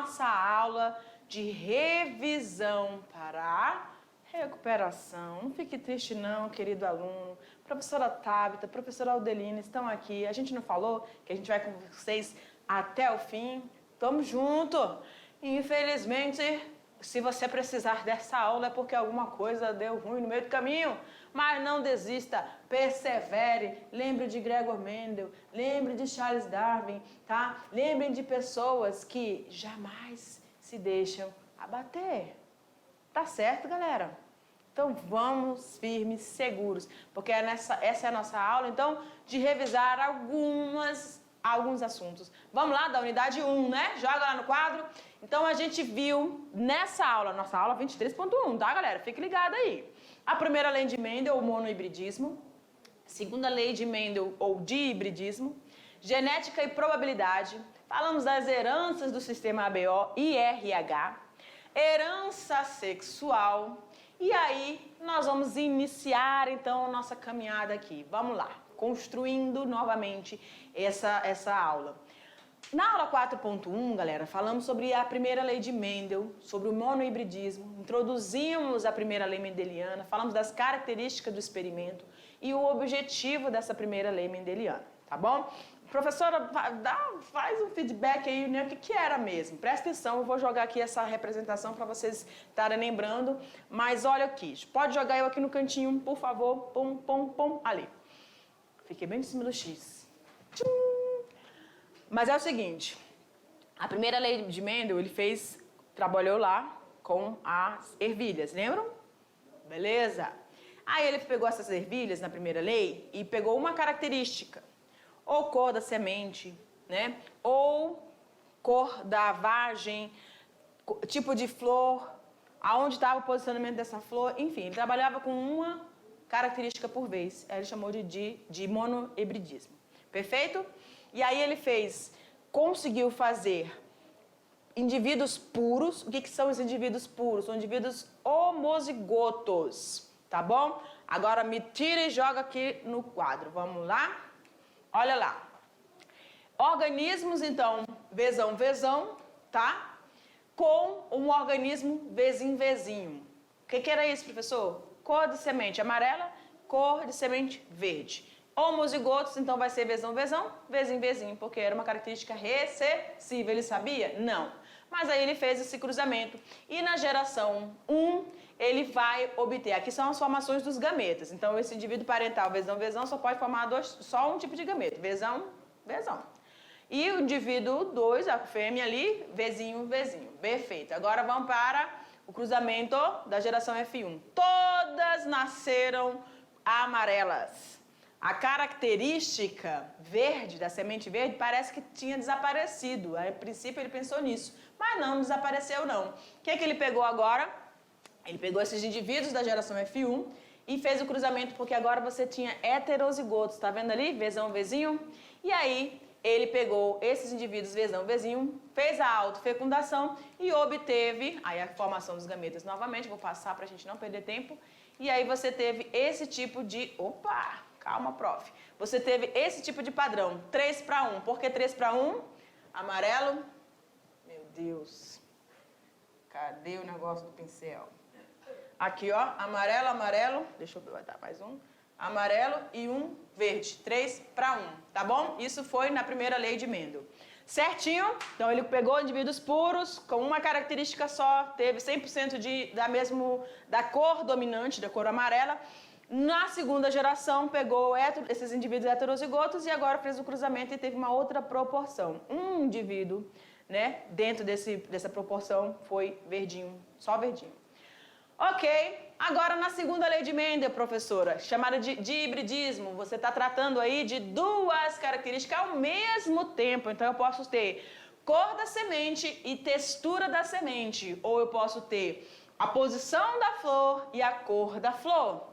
nossa aula de revisão para a recuperação. Não fique triste não, querido aluno. Professora Tabita, professora Aldelina estão aqui. A gente não falou que a gente vai com vocês até o fim? Tamo junto. Infelizmente, se você precisar dessa aula é porque alguma coisa deu ruim no meio do caminho. Mas não desista, persevere, lembre de Gregor Mendel, lembre de Charles Darwin, tá? Lembrem de pessoas que jamais se deixam abater. Tá certo, galera? Então vamos firmes, seguros, porque essa é a nossa aula, então, de revisar alguns assuntos. Vamos lá, da unidade 1, né? Joga lá no quadro. Então a gente viu nessa aula, nossa aula 23.1, tá, galera? Fique ligado aí. A primeira lei de Mendel, o monohibridismo. Segunda lei de Mendel, ou dihibridismo. Genética e probabilidade. Falamos das heranças do sistema ABO e RH. Herança sexual. E aí, nós vamos iniciar, então, a nossa caminhada aqui. Vamos lá, construindo novamente essa aula. Na aula 4.1, galera, falamos sobre a primeira lei de Mendel, sobre o monohibridismo, introduzimos a primeira lei mendeliana, falamos das características do experimento e o objetivo dessa primeira lei mendeliana, tá bom? Professora, faz um feedback aí, né? O que era mesmo? Presta atenção, eu vou jogar aqui essa representação para vocês estarem lembrando, mas olha aqui, pode jogar eu aqui no cantinho, por favor, pum, pum, pum, ali. Fiquei bem em cima do X. Tchum. Mas é o seguinte, a primeira lei de Mendel, trabalhou lá com as ervilhas, lembram? Beleza? Aí ele pegou essas ervilhas na primeira lei e pegou uma característica, ou cor da semente, né? Ou cor da vagem, tipo de flor, aonde estava o posicionamento dessa flor, enfim, ele trabalhava com uma característica por vez, aí ele chamou de monohibridismo, perfeito? E aí ele conseguiu fazer indivíduos puros. O que são os indivíduos puros? São indivíduos homozigotos, tá bom? Agora me tira e joga aqui no quadro, vamos lá? Olha lá. Organismos, então, vezão, tá? Com um organismo vezinho. O que era isso, professor? Cor de semente amarela, cor de semente verde. Homozigotos, então vai ser vezão, vezinho, porque era uma característica recessiva. Ele sabia? Não. Mas aí ele fez esse cruzamento. E na geração 1, ele vai obter... Aqui são as formações dos gametas. Então, esse indivíduo parental vezão, só pode formar só um tipo de gameta. Vezão. E o indivíduo 2, a fêmea ali, vezinho. Perfeito. Agora vamos para o cruzamento da geração F1. Todas nasceram amarelas. A característica verde, da semente verde, parece que tinha desaparecido. A princípio ele pensou nisso, mas não desapareceu não. O que ele pegou agora? Ele pegou esses indivíduos da geração F1 e fez o cruzamento, porque agora você tinha heterozigotos, tá vendo ali? Vezão, vezinho. E aí ele pegou esses indivíduos vezão, vezinho, fez a autofecundação e obteve aí a formação dos gametas novamente. Vou passar pra gente não perder tempo. E aí você teve esse tipo de... Opa! Calma, prof. Você teve esse tipo de padrão, 3:1. Por que 3:1? Amarelo. Meu Deus. Cadê o negócio do pincel? Aqui, ó. Amarelo. Deixa eu ver, vai dar mais um. Amarelo e um verde. 3:1. Tá bom? Isso foi na primeira lei de Mendel. Certinho? Então ele pegou indivíduos puros com uma característica só, teve 100% da cor dominante, da cor amarela. Na segunda geração, pegou esses indivíduos heterozigotos e agora fez o cruzamento e teve uma outra proporção. Um indivíduo, né, dentro dessa proporção foi verdinho, só verdinho. Ok, agora na segunda lei de Mendel, professora, chamada de hibridismo, você está tratando aí de duas características ao mesmo tempo. Então eu posso ter cor da semente e textura da semente, ou eu posso ter a posição da flor e a cor da flor.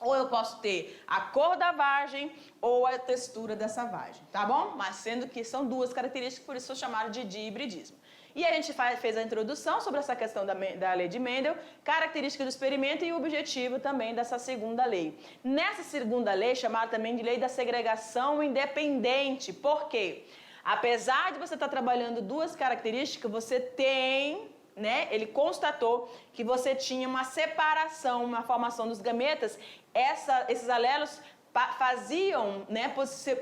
Ou eu posso ter a cor da vagem ou a textura dessa vagem, tá bom? Mas sendo que são duas características, por isso sou chamado de dihibridismo. E a gente fez a introdução sobre essa questão da lei de Mendel, característica do experimento e o objetivo também dessa segunda lei. Nessa segunda lei, chamada também de lei da segregação independente, por quê? Apesar de você estar trabalhando duas características, você tem, né? Ele constatou que você tinha uma separação, uma formação dos gametas. Esses alelos faziam, né,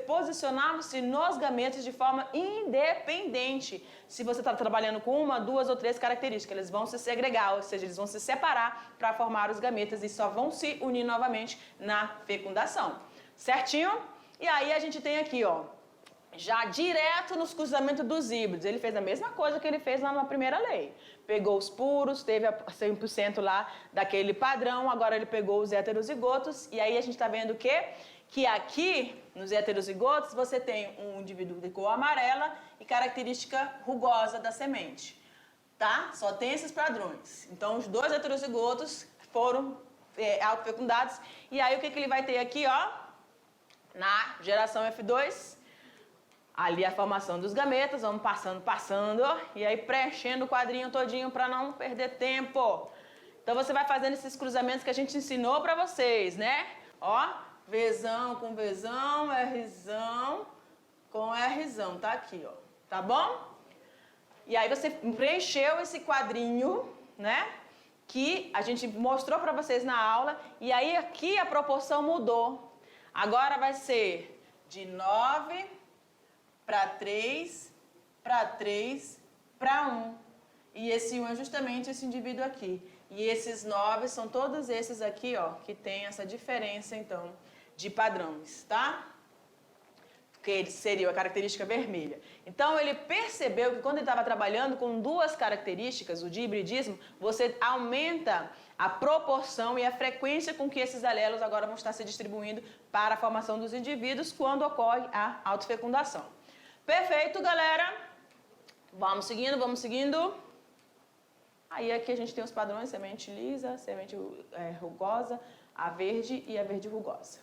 posicionavam-se nos gametas de forma independente. Se você está trabalhando com uma, duas ou três características, eles vão se segregar, ou seja, eles vão se separar para formar os gametas e só vão se unir novamente na fecundação. Certinho? E aí a gente tem aqui, ó, já direto nos cruzamentos dos híbridos. Ele fez a mesma coisa que ele fez lá na primeira lei. Pegou os puros, teve 100% lá daquele padrão, agora ele pegou os heterozigotos, e aí a gente está vendo o quê? Que aqui, nos heterozigotos, você tem um indivíduo de cor amarela e característica rugosa da semente, tá? Só tem esses padrões. Então, os dois heterozigotos foram autofecundados, e aí o que ele vai ter aqui, ó? Na geração F2, ali a formação dos gametas, vamos passando, e aí preenchendo o quadrinho todinho para não perder tempo. Então você vai fazendo esses cruzamentos que a gente ensinou para vocês, né? Ó, Vzão com Vzão, Rzão com Rzão, tá aqui, ó, tá bom? E aí você preencheu esse quadrinho, né? Que a gente mostrou para vocês na aula, e aí aqui a proporção mudou. Agora vai ser de 9 para 3, para 3, para 1. E esse 1 é justamente esse indivíduo aqui. E esses 9 são todos esses aqui, ó, que tem essa diferença, então, de padrões, tá? Que seria a característica vermelha. Então, ele percebeu que quando ele estava trabalhando com duas características, o de hibridismo, você aumenta a proporção e a frequência com que esses alelos agora vão estar se distribuindo para a formação dos indivíduos quando ocorre a autofecundação. Perfeito, galera. Vamos seguindo. Aí aqui a gente tem os padrões, semente lisa, semente rugosa, a verde e a verde rugosa.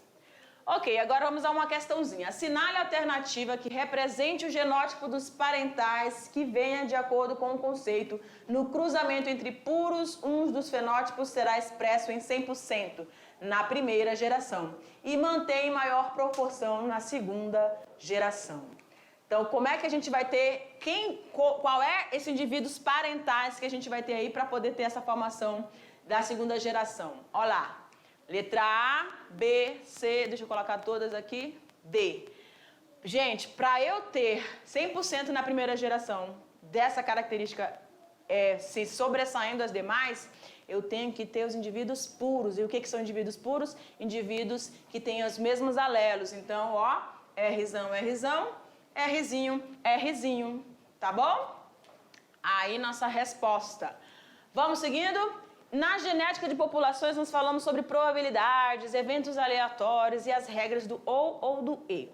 Ok, agora vamos a uma questãozinha. Assinale a alternativa que represente o genótipo dos parentais que venha de acordo com o conceito. No cruzamento entre puros, um dos fenótipos será expresso em 100% na primeira geração e mantém maior proporção na segunda geração. Então, como é que a gente vai ter, qual é esses indivíduos parentais que a gente vai ter aí para poder ter essa formação da segunda geração? Olha lá, letra A, B, C, deixa eu colocar todas aqui, D. Gente, para eu ter 100% na primeira geração dessa característica se sobressaindo das demais, eu tenho que ter os indivíduos puros. E o que são indivíduos puros? Indivíduos que têm os mesmos alelos. Então, ó, Rzão, Rzão. Rzinho, Rzinho, tá bom? Aí nossa resposta. Vamos seguindo? Na genética de populações nós falamos sobre probabilidades, eventos aleatórios e as regras do ou do e.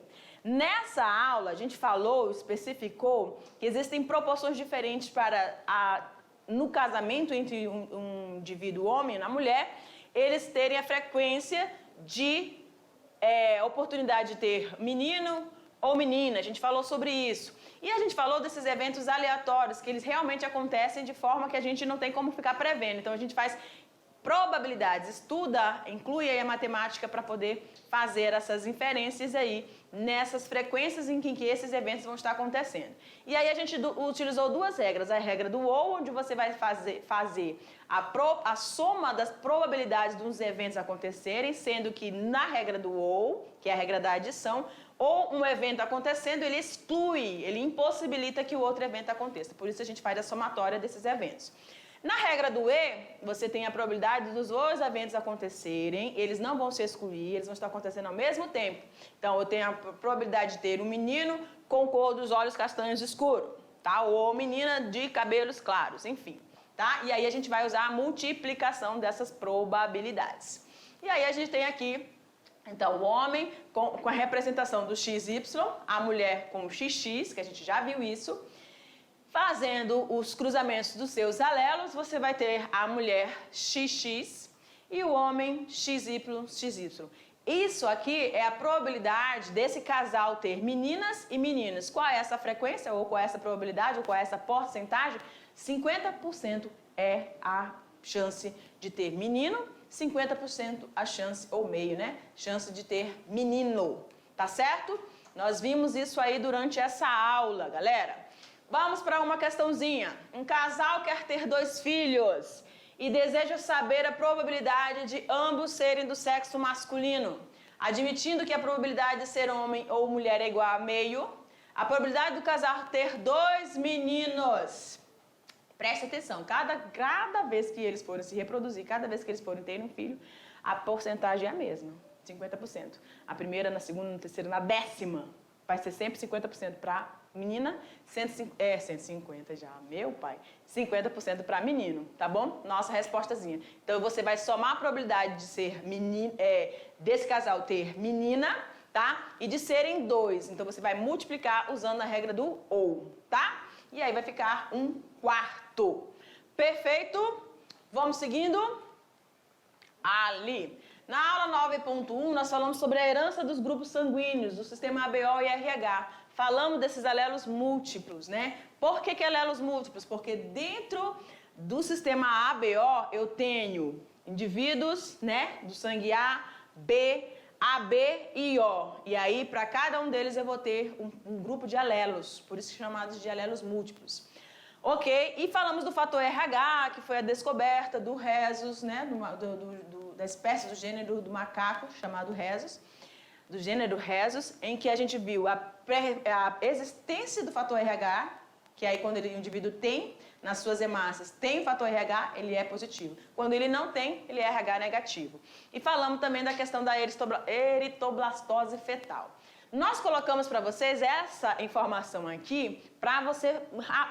Nessa aula a gente especificou que existem proporções diferentes no casamento entre um indivíduo homem e uma mulher, eles terem a frequência de oportunidade de ter menino ou menina, a gente falou sobre isso. E a gente falou desses eventos aleatórios, que eles realmente acontecem de forma que a gente não tem como ficar prevendo. Então a gente faz probabilidades, inclui aí a matemática para poder fazer essas inferências aí nessas frequências em que esses eventos vão estar acontecendo. E aí a gente utilizou duas regras, a regra do ou, onde você vai fazer a soma das probabilidades dos eventos acontecerem, sendo que na regra do ou, que é a regra da adição, ou um evento acontecendo, ele exclui, ele impossibilita que o outro evento aconteça. Por isso a gente faz a somatória desses eventos. Na regra do E, você tem a probabilidade dos dois eventos acontecerem, eles não vão se excluir, eles vão estar acontecendo ao mesmo tempo. Então, eu tenho a probabilidade de ter um menino com cor dos olhos castanhos escuros, tá? Ou menina de cabelos claros, enfim, tá? E aí a gente vai usar a multiplicação dessas probabilidades. E aí a gente tem aqui, então, o homem com a representação do XY, a mulher com o XX, que a gente já viu isso. Fazendo os cruzamentos dos seus alelos, você vai ter a mulher XX e o homem XY, XY. Isso aqui é a probabilidade desse casal ter meninas e meninos. Qual é essa frequência, ou qual é essa probabilidade, ou qual é essa porcentagem? 50% é a chance de ter menino, 50% a chance, ou meio, né? Chance de ter menino, tá certo? Nós vimos isso aí durante essa aula, galera. Vamos para uma questãozinha. Um casal quer ter 2 filhos e deseja saber a probabilidade de ambos serem do sexo masculino. Admitindo que a probabilidade de ser homem ou mulher é igual a meio, a probabilidade do casal ter 2 meninos. Preste atenção, cada vez que eles forem se reproduzir, cada vez que eles forem ter um filho, a porcentagem é a mesma, 50%. A primeira, na segunda, na terceira, na 10ª, vai ser sempre 50% para menina, 150 já, meu pai, 50% para menino, tá bom? Nossa respostazinha. Então, você vai somar a probabilidade de ser desse casal ter menina, tá? E de serem 2. Então, você vai multiplicar usando a regra do ou, tá? E aí vai ficar 1/4. Perfeito? Vamos seguindo? Ali. Na aula 9.1, nós falamos sobre a herança dos grupos sanguíneos, do sistema ABO e RH. Falamos desses alelos múltiplos, né? Por que alelos múltiplos? Porque dentro do sistema ABO eu tenho indivíduos, né, do sangue A, B, AB e O. E aí, para cada um deles eu vou ter um grupo de alelos, por isso chamados de alelos múltiplos. Ok? E falamos do fator RH, que foi a descoberta do rhesus, né, da espécie do gênero do macaco, chamado rhesus, do gênero rhesus, em que a gente viu a existência do fator RH, que aí quando o indivíduo tem nas suas hemácias, tem o fator RH, ele é positivo. Quando ele não tem, ele é RH negativo. E falamos também da questão da eritoblastose fetal. Nós colocamos para vocês essa informação aqui para você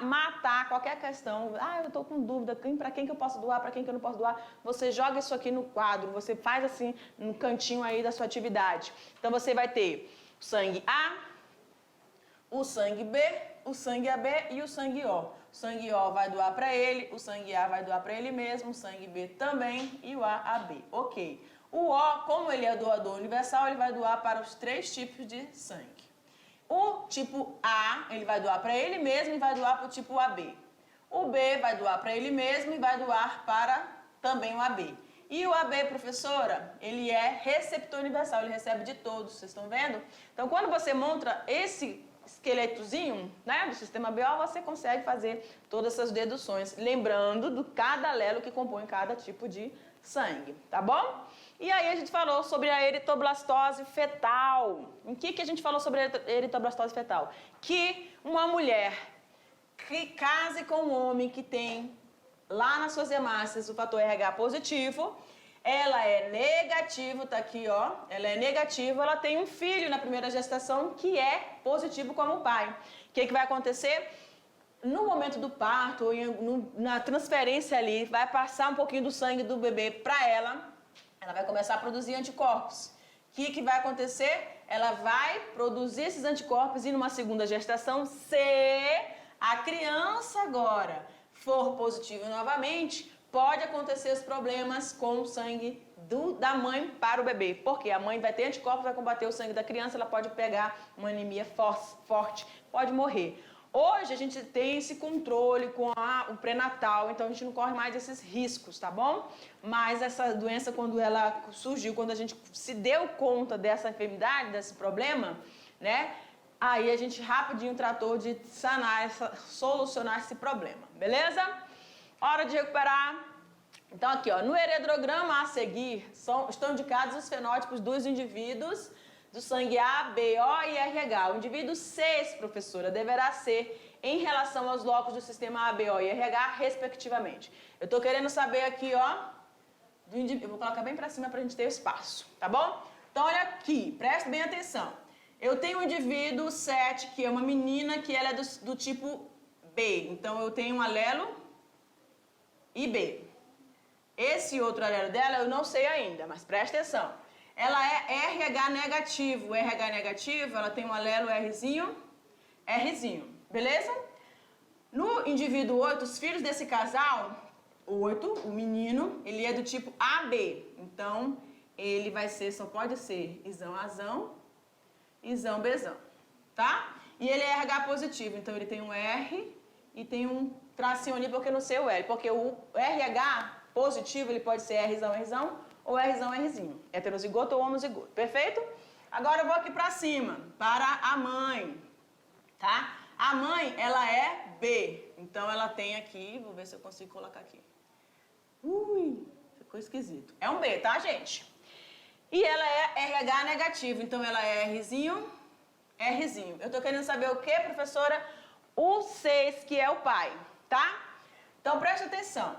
matar qualquer questão. Ah, eu estou com dúvida, para quem que eu posso doar, para quem que eu não posso doar. Você joga isso aqui no quadro, você faz assim no cantinho aí da sua atividade. Então você vai ter o sangue A, o sangue B, o sangue AB e o sangue O. O sangue O vai doar para ele, o sangue A vai doar para ele mesmo, o sangue B também e o A a B. Ok. O O, como ele é doador universal, ele vai doar para os 3 tipos de sangue. O tipo A, ele vai doar para ele mesmo e vai doar para o tipo AB. O B vai doar para ele mesmo e vai doar para também o AB. E o AB, professora, ele é receptor universal, ele recebe de todos, vocês estão vendo? Então, quando você monta esse esqueletozinho, né, do sistema BO, você consegue fazer todas essas deduções, lembrando do cada alelo que compõe cada tipo de sangue, tá bom? E aí a gente falou sobre a eritoblastose fetal. Em que a gente falou sobre a eritoblastose fetal? Que uma mulher que case com um homem que tem lá nas suas hemácias o fator RH positivo, ela é negativo, tá aqui, ó, ela é negativa, ela tem um filho na primeira gestação que é positivo como pai. O que vai acontecer? No momento do parto, ou na transferência ali, vai passar um pouquinho do sangue do bebê para ela vai começar a produzir anticorpos. O que vai acontecer? Ela vai produzir esses anticorpos e numa segunda gestação, se a criança agora for positiva novamente, pode acontecer os problemas com o sangue da mãe para o bebê. Porque a mãe vai ter anticorpos, vai combater o sangue da criança, ela pode pegar uma anemia forte, pode morrer. Hoje a gente tem esse controle com o pré-natal, então a gente não corre mais esses riscos, tá bom? Mas essa doença, quando ela surgiu, quando a gente se deu conta dessa enfermidade, desse problema, né? Aí a gente rapidinho tratou de solucionar esse problema, beleza? Hora de recuperar. Então aqui, ó, no heredograma a seguir estão indicados os fenótipos dos indivíduos do sangue A, B, O e RH. O indivíduo 6, professora, deverá ser em relação aos locos do sistema A, B, O e RH, respectivamente. Eu estou querendo saber aqui, ó, do indivíduo. Eu vou colocar bem para cima para a gente ter espaço, tá bom? Então, olha aqui, preste bem atenção. Eu tenho um indivíduo 7, que é uma menina, que ela é do tipo B. Então, eu tenho um alelo IB. Esse outro alelo dela eu não sei ainda, mas preste atenção. Ela é RH negativo. O RH negativo, ela tem um alelo Rzinho, beleza? No indivíduo 8, os filhos desse casal, 8, o menino, ele é do tipo AB. Então, ele vai ser, só pode ser Izão Azão, Izão Bezão, tá? E ele é RH positivo, então ele tem um R e tem um tracinho ali porque eu não sei o L. Porque o RH positivo, ele pode ser Rzão, Rzão, ou Rzão, Rzinho. Heterozigoto ou homozigoto, perfeito? Agora eu vou aqui para cima, para a mãe, tá? A mãe, ela é B. Então, ela tem aqui, vou ver se eu consigo colocar aqui. Ui, ficou esquisito. É um B, tá, gente? E ela é RH negativo, então ela é Rzinho, Rzinho. Eu tô querendo saber o que, professora? O 6, que é o pai, tá? Então, preste atenção.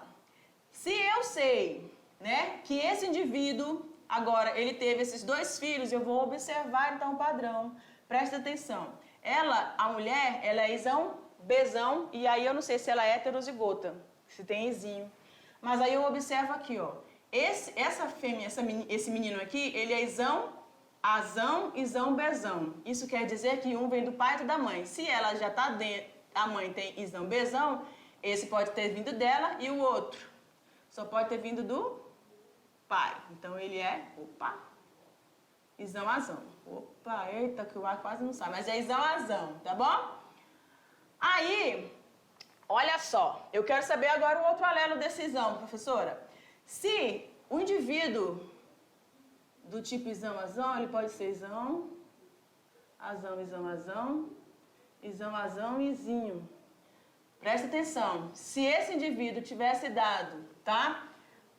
Se eu sei, né, que esse indivíduo, agora, ele teve esses 2 filhos, eu vou observar, então, o padrão. Preste atenção. Ela, a mulher, ela é Izão, Bzão, e aí eu não sei se ela é heterozigota, se tem Izinho. Mas aí eu observo aqui, ó. Esse menino aqui, ele é Izão, Azão, Izão, Bzão. Isso quer dizer que um vem do pai e outro da mãe. Se ela já tá dentro, a mãe tem Izão, Bzão, esse pode ter vindo dela e o outro só pode ter vindo do pai. Então ele é, opa, Izão, Azão. Opa, eita, que o ar quase não sai, mas é Izão, Azão, tá bom? Aí, olha só, eu quero saber agora o outro alelo desse Izão, professora. Se o indivíduo do tipo Izão, Azão, ele pode ser Izão, Azão, Izão, Azão, Izão, Azão e Izinho. Presta atenção, se esse indivíduo tivesse dado, tá?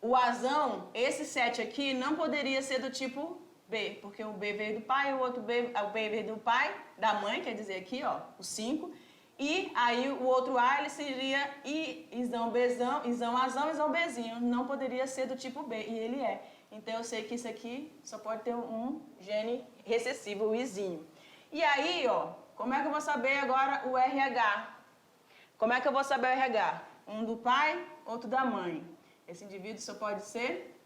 O Azão, esse 7 aqui, não poderia ser do tipo B, porque o B veio do pai, o outro B, o B veio do pai, da mãe, quer dizer aqui, ó, o 5. E aí o outro A, ele seria Izão, Bzão, Izão, Azão, Izão, Bzinho. Não poderia ser do tipo B, e ele é. Então eu sei que isso aqui só pode ter um gene recessivo, o Izinho. E aí, ó, como é que eu vou saber agora o RH? Como é que eu vou saber o RH? Um do pai, outro da mãe. Esse indivíduo só pode ser,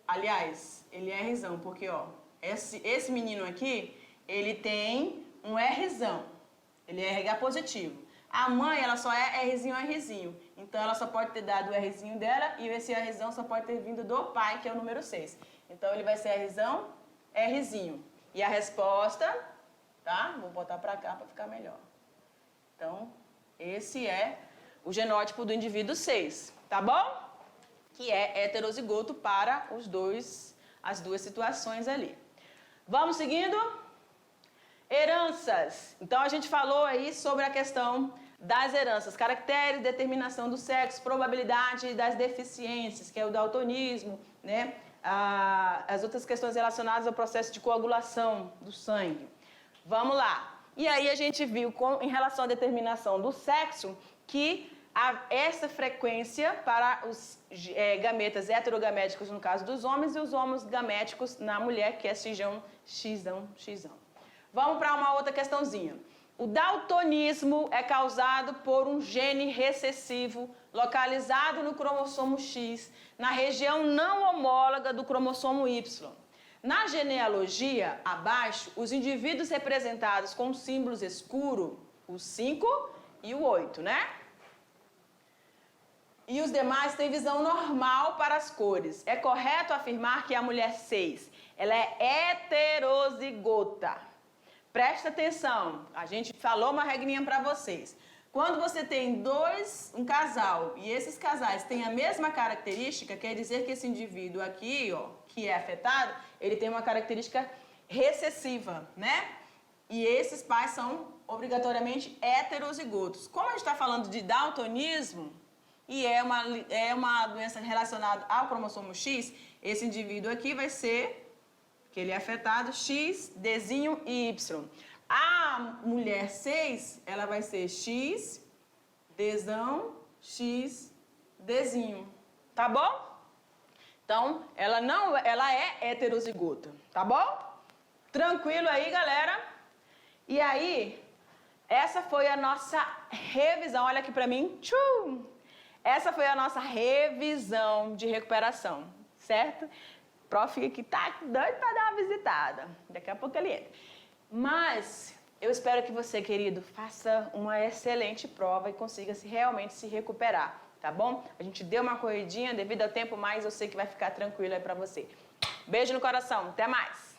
aliás, ele é Rzão, porque, ó, esse menino aqui, ele tem um Rzão. Ele é RH positivo. A mãe, ela só é Rzinho, Rzinho. Então, ela só pode ter dado o Rzinho dela e esse Rzão só pode ter vindo do pai, que é o número 6. Então, ele vai ser Rzão, Rzinho. E a resposta, tá? Vou botar pra cá pra ficar melhor. Então, esse é o genótipo do indivíduo 6, tá bom? Que é heterozigoto para as duas situações ali. Vamos seguindo? Heranças. Então, a gente falou aí sobre a questão das heranças. Caracteres, determinação do sexo, probabilidade das deficiências, que é o daltonismo, né? As outras questões relacionadas ao processo de coagulação do sangue. Vamos lá. E aí, a gente viu, em relação à determinação do sexo, que essa frequência para os gametas heterogaméticos, no caso dos homens, e os homogaméticos na mulher, que é xão, xão, xão. Vamos para uma outra questãozinha. O daltonismo é causado por um gene recessivo localizado no cromossomo X, na região não homóloga do cromossomo Y. Na genealogia, abaixo, os indivíduos representados com símbolos escuros, o 5 e o 8, né? E os demais têm visão normal para as cores. É correto afirmar que a mulher 6, ela é heterozigota. Presta atenção, a gente falou uma regrinha para vocês. Quando você tem um casal e esses casais têm a mesma característica, quer dizer que esse indivíduo aqui, ó, que é afetado, ele tem uma característica recessiva, né? E esses pais são obrigatoriamente heterozigotos. Como a gente está falando de daltonismo, e é uma doença relacionada ao cromossomo X, esse indivíduo aqui vai ser, que ele é afetado, X, Dzinho e Y. A mulher 6, ela vai ser X, Dzão, X, Dzinho. Tá bom? Então, ela é heterozigota, tá bom? Tranquilo aí, galera? E aí, essa foi a nossa revisão. Olha aqui pra mim. Tchum! Essa foi a nossa revisão de recuperação, certo? O prof que tá doido para dar uma visitada. Daqui a pouco ele entra. Mas eu espero que você, querido, faça uma excelente prova e consiga realmente se recuperar, tá bom? A gente deu uma corridinha devido ao tempo, mas eu sei que vai ficar tranquilo aí para você. Beijo no coração. Até mais!